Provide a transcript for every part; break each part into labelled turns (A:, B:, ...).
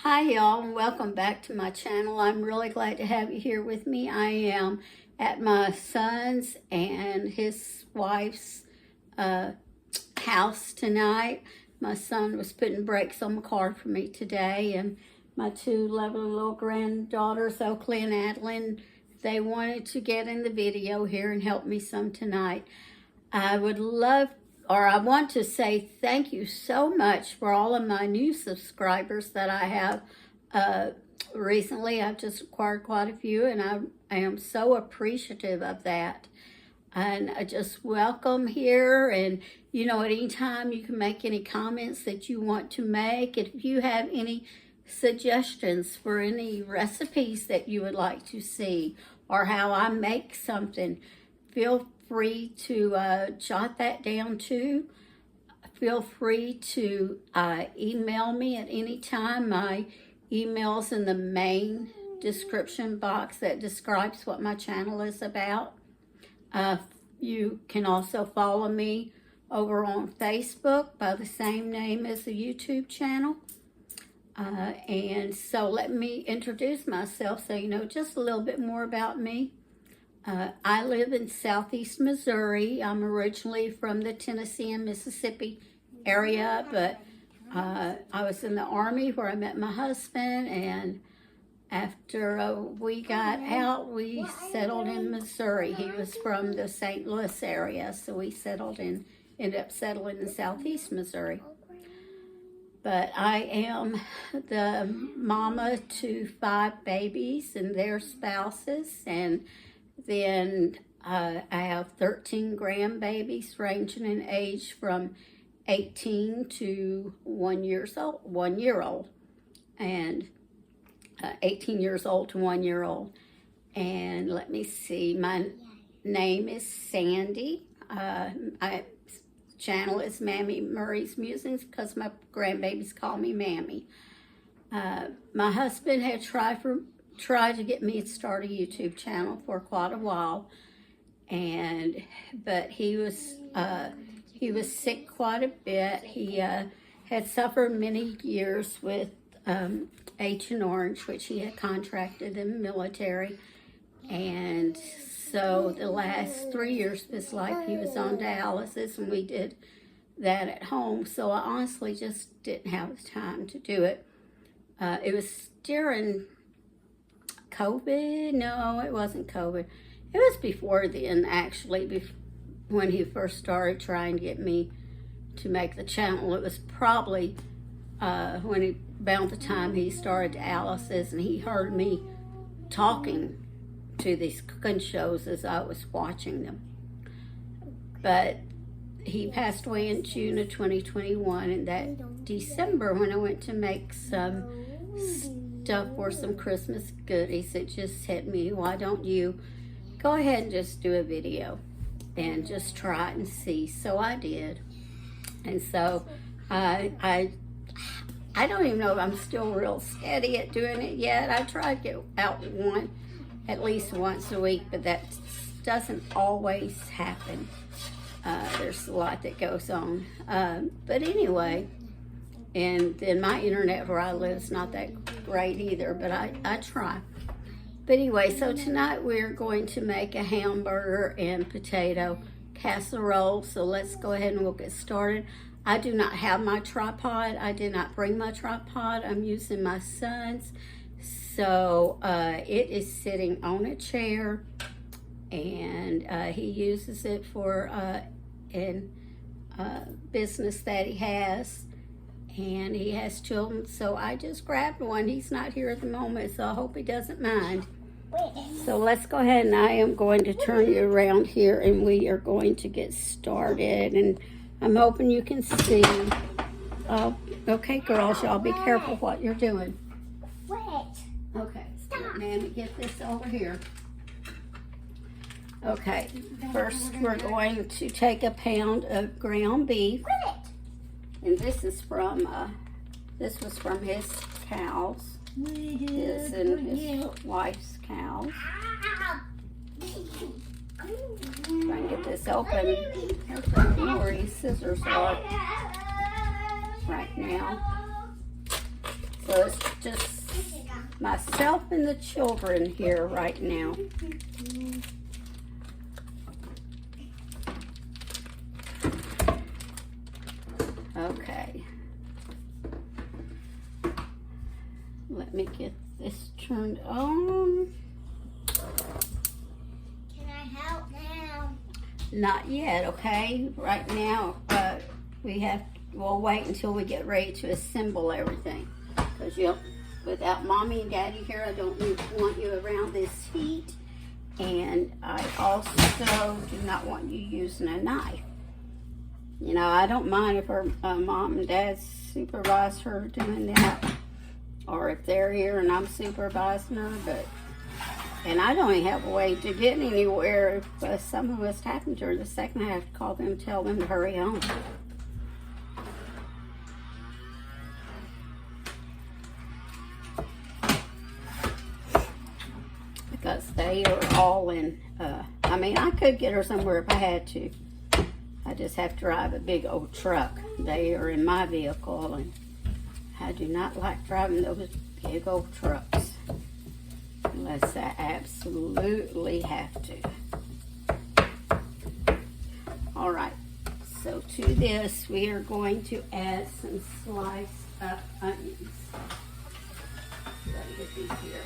A: Hi y'all, and welcome back to my channel. I'm really glad to have you here with me. I am at my son's and his wife's house tonight. My son was putting brakes on my car for me today, and my two lovely little granddaughters, Oakley and Adeline, they wanted to get in the video here and help me some tonight. I want to say thank you so much for all of my new subscribers that I have recently. I've just acquired quite a few, and I am so appreciative of that. And I just welcome here, and at any time you can make any comments that you want to make. If you have any suggestions for any recipes that you would like to see, or how I make something, feel free to jot that down too. Feel free to email me at any time. My email's in the main description box that describes what my channel is about. You can also follow me over on Facebook by the same name as the YouTube channel. And so let me introduce myself so you know just a little bit more about me. I live in southeast Missouri. I'm originally from the Tennessee and Mississippi area, but I was in the Army where I met my husband, and after we got out, we settled in Missouri. He was from the St. Louis area, so we ended up settling in southeast Missouri. But I am the mama to 5 babies and their spouses, and then I have 13 grandbabies ranging in age from 18 to 1 year old, and 18 years old to 1 year old. And let me see, my name is Sandy. My channel is Mammy Murray's Musings because my grandbabies call me Mammy. My husband had tried to get me to start a YouTube channel for quite a while, but he was sick quite a bit. He had suffered many years with Agent Orange, which he had contracted in the military, and so the last 3 years of his life he was on dialysis, and we did that at home. So I honestly just didn't have the time to do it. It was during COVID. No, it wasn't COVID. It was before then, actually, when he first started trying to get me to make the channel. It was probably about the time he started dialysis, and he heard me talking to these cooking shows as I was watching them. But he passed away in June of 2021, and that December, when I went to make some stuff for some Christmas goodies, it just hit me, why don't you go ahead and just do a video and just try it and see. So I did, and so I don't even know if I'm still real steady at doing it yet. I try to get out at least once a week, but that doesn't always happen. There's a lot that goes on, but anyway. And then my internet where I live is not that great either, but I try. But anyway, so tonight we're going to make a hamburger and potato casserole. So let's go ahead and we'll get started. I do not have my tripod. I did not bring my tripod. I'm using my son's. So it is sitting on a chair, and he uses it for business that he has. And he has children, so I just grabbed one. He's not here at the moment, so I hope he doesn't mind. So let's go ahead, and I am going to turn you around here, and we are going to get started. And I'm hoping you can see. Oh, okay, girls, y'all be careful what you're doing. Okay, stop. Mammy, get this over here. Okay, first we're going to take a pound of ground beef. And this was from his cows, his and his wife's cows. Trying to get this open. There's no where his scissors are right now. So So it's just myself and the children here right now. Okay. Let me get this turned on.
B: Can I help now?
A: Not yet, okay? Right now, we'll wait until we get ready to assemble everything. Because without Mommy and Daddy here, I don't want you around this heat. And I also do not want you using a knife. You know, I don't mind if her mom and dad supervise her doing that. Or if they're here and I'm supervising her, and I don't even have a way to get anywhere if some of us happen during the second. I have to call them, tell them to hurry home. Because they are all in, I mean, I could get her somewhere if I had to. I just have to drive a big old truck. They are in my vehicle, and I do not like driving those big old trucks unless I absolutely have to. All right, so to this, we are going to add some sliced up onions. Let me get these here.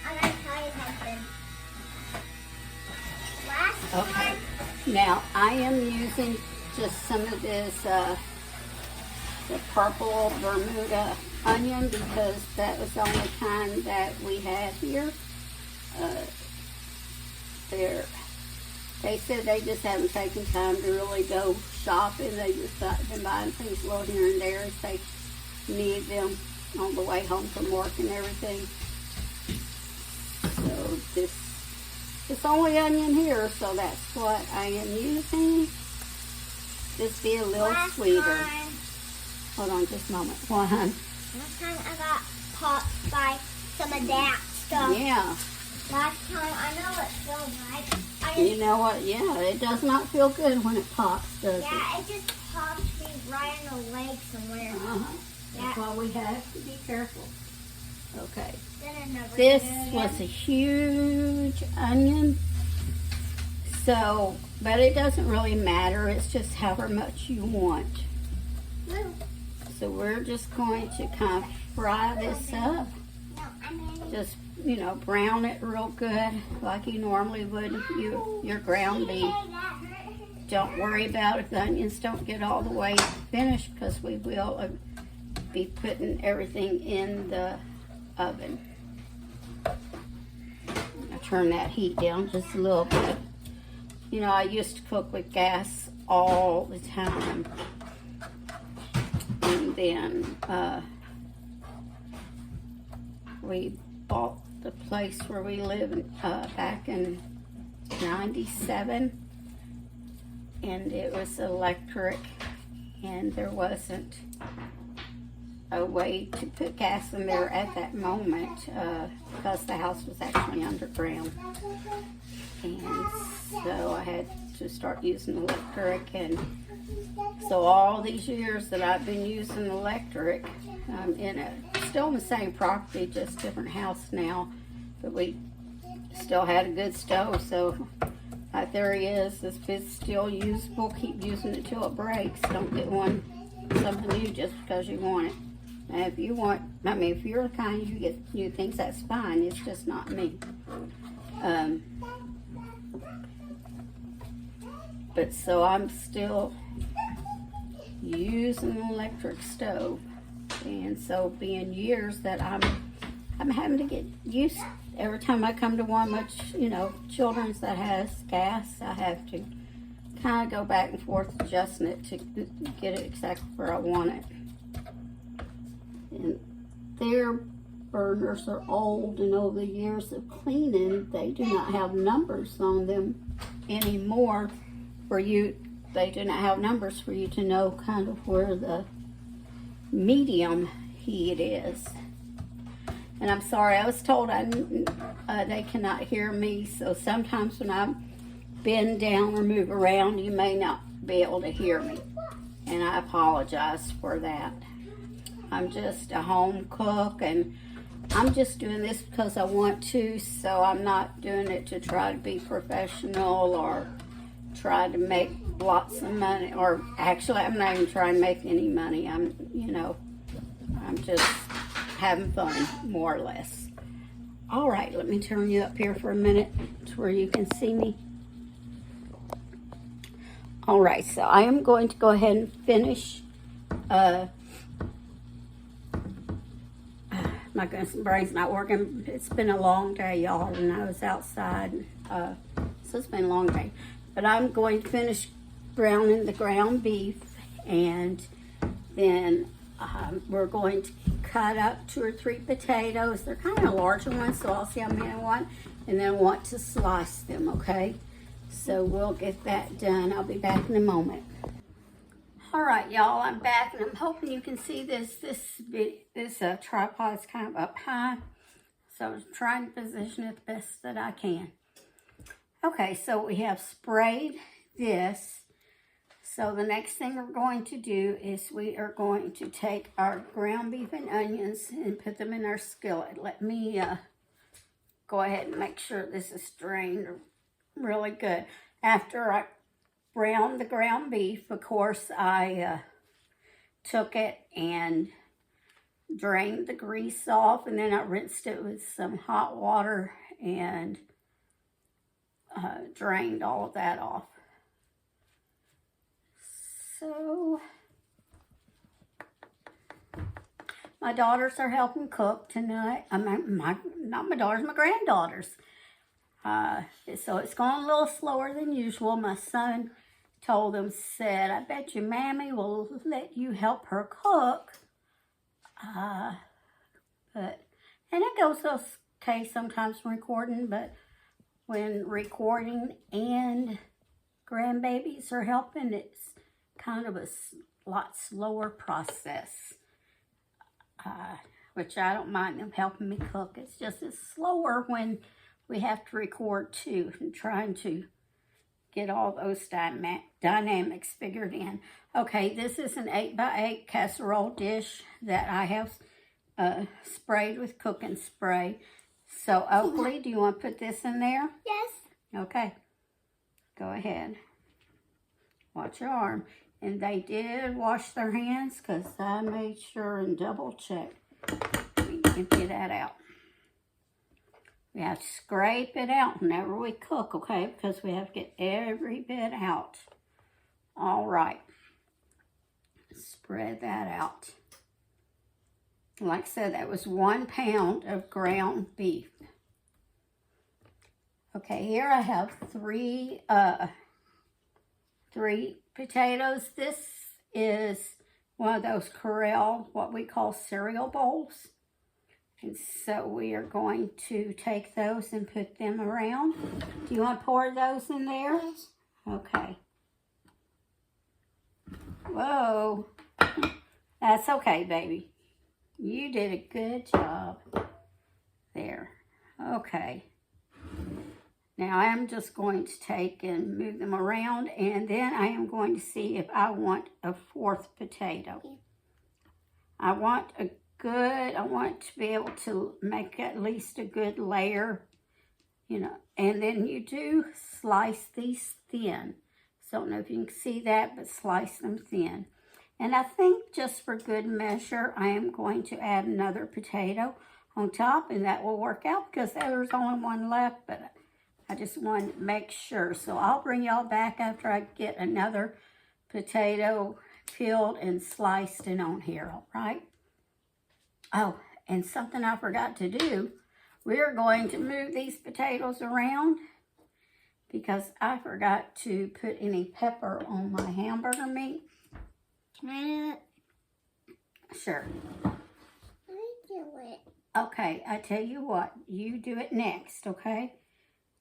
B: I'm going to tell you something.
A: Okay, now I am using just some of this the purple Bermuda onion because that was the only kind that we had here. They said they just haven't taken time to really go shopping. They just been buying things a little here and there as they need them on the way home from work and everything. So it's only onion here, so that's what I am using. Just be a little sweeter. Hold on just a moment. What, hon?
B: Last time I got popped by some of that stuff.
A: Yeah.
B: Last time, I know it feels like.
A: You know what? Yeah, it does not feel good when it pops, does it?
B: Yeah, it just pops me right in the leg somewhere.
A: That's why we have to be careful. Okay.
B: This
A: was a huge onion. So, but it doesn't really matter. It's just however much you want. So we're just going to kind of fry this up. Just, you know, brown it real good like you normally would your ground beef. Don't worry about if the onions don't get all the way finished because we will be putting everything in the oven. I'll turn that heat down just a little bit. You know, I used to cook with gas all the time. And then we bought the place where we live back in 97, and it was electric, and there wasn't a way to put gas in there at that moment because the house was actually underground. And so I had to start using electric, and so all these years that I've been using electric, still in the same property, just different house now, but we still had a good stove, so my theory is if it's still usable, keep using it till it breaks. Don't get something new just because you want it. And if you want, I mean, if you're the kind you get new things, that's fine. It's just not me. But so I'm still using an electric stove, and so being years that I'm having to get used. Every time I come to one much, you know, children's that has gas, I have to kind of go back and forth adjusting it to get it exactly where I want it. And their burners are old, and over the years of cleaning, they do not have numbers on them anymore. They do not have numbers for you to know kind of where the medium heat is. And I'm sorry, I was told they cannot hear me, so sometimes when I bend down or move around, you may not be able to hear me. And I apologize for that. I'm just a home cook, and I'm just doing this because I want to, so I'm not doing it to try to be professional or try to make lots of money, or actually I'm not even trying to make any money. I'm just having fun, more or less. All right, let me turn you up here for a minute to where you can see me. All right, so I am going to go ahead and finish. My goodness, my brain's not working. It's been a long day, y'all, and I was outside, so it's been a long day. But I'm going to finish browning the ground beef, and then we're going to cut up 2 or 3 potatoes. They're kind of larger ones, so I'll see how many I want, and then I want to slice them, okay? So we'll get that done. I'll be back in a moment. All right, y'all, I'm back, and I'm hoping you can see this. This tripod is kind of up high, so I'm trying to position it the best that I can. Okay, so we have sprayed this. So the next thing we're going to do is we are going to take our ground beef and onions and put them in our skillet. Let me go ahead and make sure this is drained really good. After I browned the ground beef, of course, I took it and drained the grease off, and then I rinsed it with some hot water and drained all of that off. So my daughters are helping cook tonight. Not my daughters, my granddaughters. So it's going a little slower than usual. My son said, I bet you Mammy will let you help her cook. And it goes okay sometimes recording, but when recording and grandbabies are helping, it's kind of a lot slower process, which I don't mind them helping me cook. It's just it's slower when we have to record too, and trying to get all those dynamics figured in. Okay, this is an 8x8 casserole dish that I have sprayed with cooking spray. So Oakley, do you want to put this in there?
B: Yes.
A: Okay, go ahead. Watch your arm. And they did wash their hands because I made sure and double check. Empty that out. We have to scrape it out whenever we cook, okay? Because we have to get every bit out. All right. Spread that out. Like I said, that was 1 pound of ground beef. Okay, here I have three potatoes. This is one of those Corral, what we call cereal bowls. And so we are going to take those and put them around. Do you want to pour those in there?
B: Yes.
A: Okay. Whoa. That's okay, baby. You did a good job. There. Okay. Now I am just going to take and move them around, and then I am going to see if I want a 4th potato. I want to be able to make at least a good layer, and then you do slice these thin. So I don't know if you can see that, but slice them thin. And I think just for good measure, I am going to add another potato on top, and that will work out because there's only one left, but I just wanted to make sure. So I'll bring y'all back after I get another potato peeled and sliced and on here, all right? Oh, and something I forgot to do. We're going to move these potatoes around because I forgot to put any pepper on my hamburger meat.
B: Can I do it?
A: Sure.
B: Let me do it.
A: Okay, I tell you what. You do it next, okay?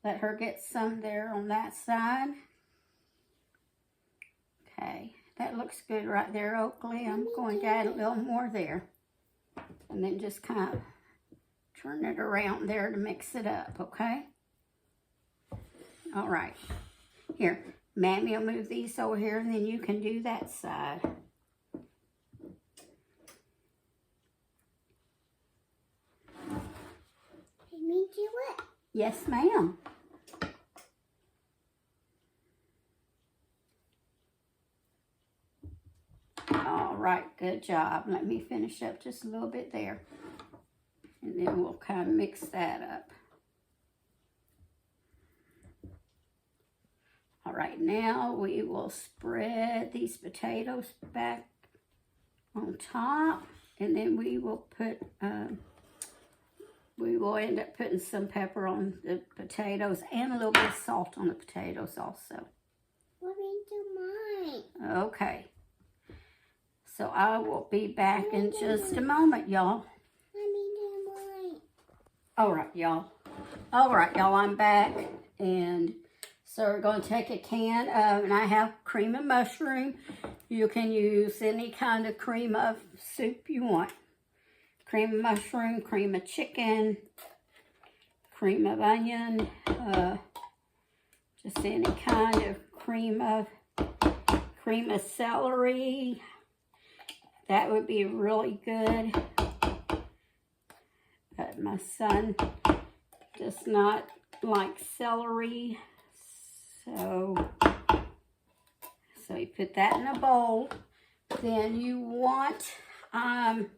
A: Let her get some there on that side. Okay, that looks good right there, Oakley. I'm going to add a little more there. And then just kind of turn it around there to mix it up, okay? All right. Here, Mammy will move these over here, and then you can do that side. Yes, ma'am. All right, good job. Let me finish up just a little bit there. And then we'll kind of mix that up. All right, now we will spread these potatoes back on top. And then we will put, we will end up putting some pepper on the potatoes and a little bit of salt on the potatoes also.
B: Let me do mine.
A: Okay. So I will be back in just a moment, y'all.
B: Let me do mine.
A: All right, y'all. All right, y'all, I'm back. And so we're going to take a can of, and I have cream of mushroom. You can use any kind of cream of soup you want. Cream of mushroom, cream of chicken, cream of onion, just any kind of cream of celery. That would be really good. But my son does not like celery. So you put that in a bowl. Then you want, I'm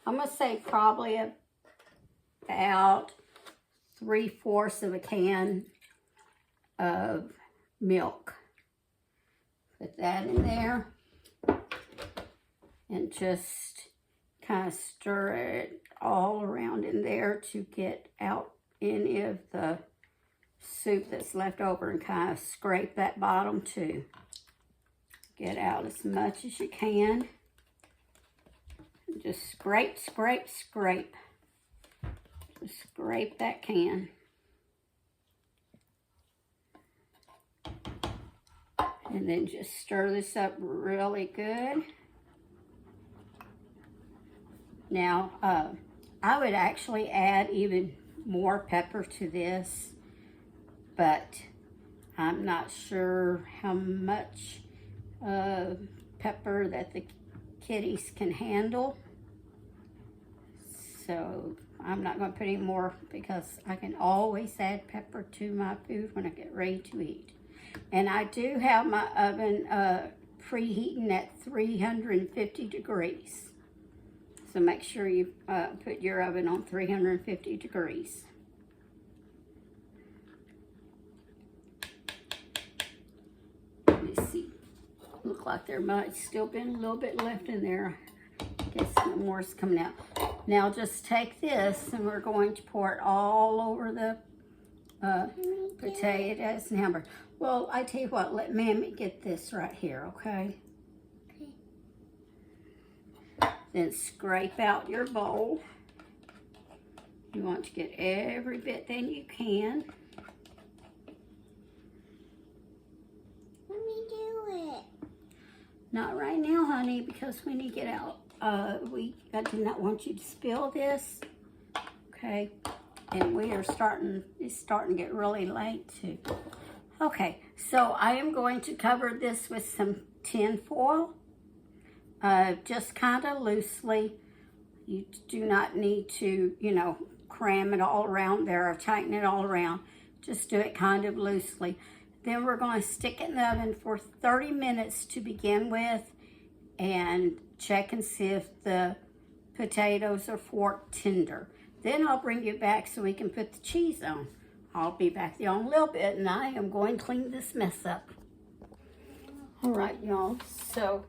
A: going to say probably about 3/4 of a can of milk. Put that in there. And just kind of stir it all around in there to get out any of the soup that's left over, and kind of scrape that bottom too. Get out as much as you can. And just scrape, scrape, scrape. Just scrape that can. And then just stir this up really good. Now, I would actually add even more pepper to this, but I'm not sure how much pepper that the kitties can handle. So I'm not going to put any more, because I can always add pepper to my food when I get ready to eat. And I do have my oven preheating at 350 degrees. So make sure you put your oven on 350 degrees. Let me see. Look like there might still been a little bit left in there. I guess some more is coming out. Now just take this, and we're going to pour it all over the potatoes and hamburger. Well, I tell you what, let Mammy get this right here, okay? Then scrape out your bowl. You want to get every bit that you can.
B: Let me do it.
A: Not right now, honey, because when you get out, I do not want you to spill this. Okay, and we are it's starting to get really late too. Okay, so I am going to cover this with some tin foil. Just kind of loosely. You do not need to, cram it all around there or tighten it all around. Just do it kind of loosely. Then we're going to stick it in the oven for 30 minutes to begin with, and check and see if the potatoes are fork tender. Then I'll bring you back so we can put the cheese on. I'll be back there in a little bit, and I am going to clean this mess up. All right, y'all. So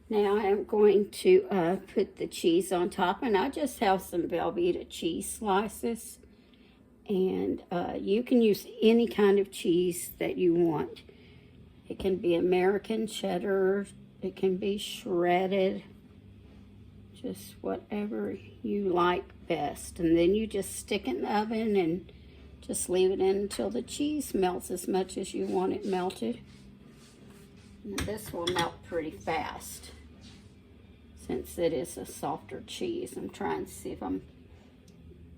A: now I'm going to put the cheese on top, and I just have some Velveeta cheese slices. And you can use any kind of cheese that you want. It can be American cheddar, it can be shredded, just whatever you like best. And then you just stick it in the oven and just leave it in until the cheese melts as much as you want it melted. And this will melt pretty fast, since it is a softer cheese. I'm trying to see if I'm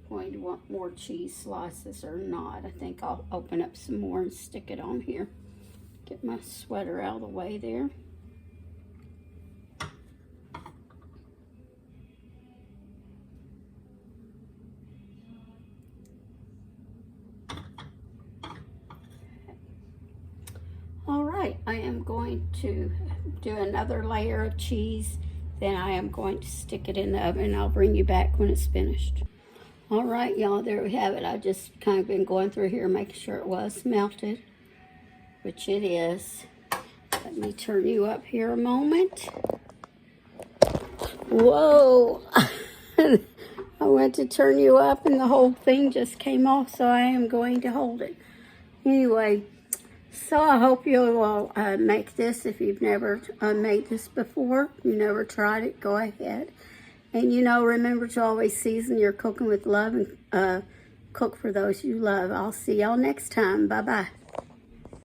A: going to want more cheese slices or not. I think I'll open up some more and stick it on here. Get my sweater out of the way there. going to do another layer of cheese. Then I am going to stick it in the oven, and I'll bring you back when it's finished. All right, y'all, there we have it. I just kind of been going through here, making sure it was melted, which it is. Let me turn you up here a moment. Whoa! I went to turn you up, and the whole thing just came off, so I am going to hold it. Anyway, so I hope you will make this. If you've never made this before, you never tried it, go ahead. And remember to always season your cooking with love and cook for those you love. I'll see y'all next time. Bye-bye.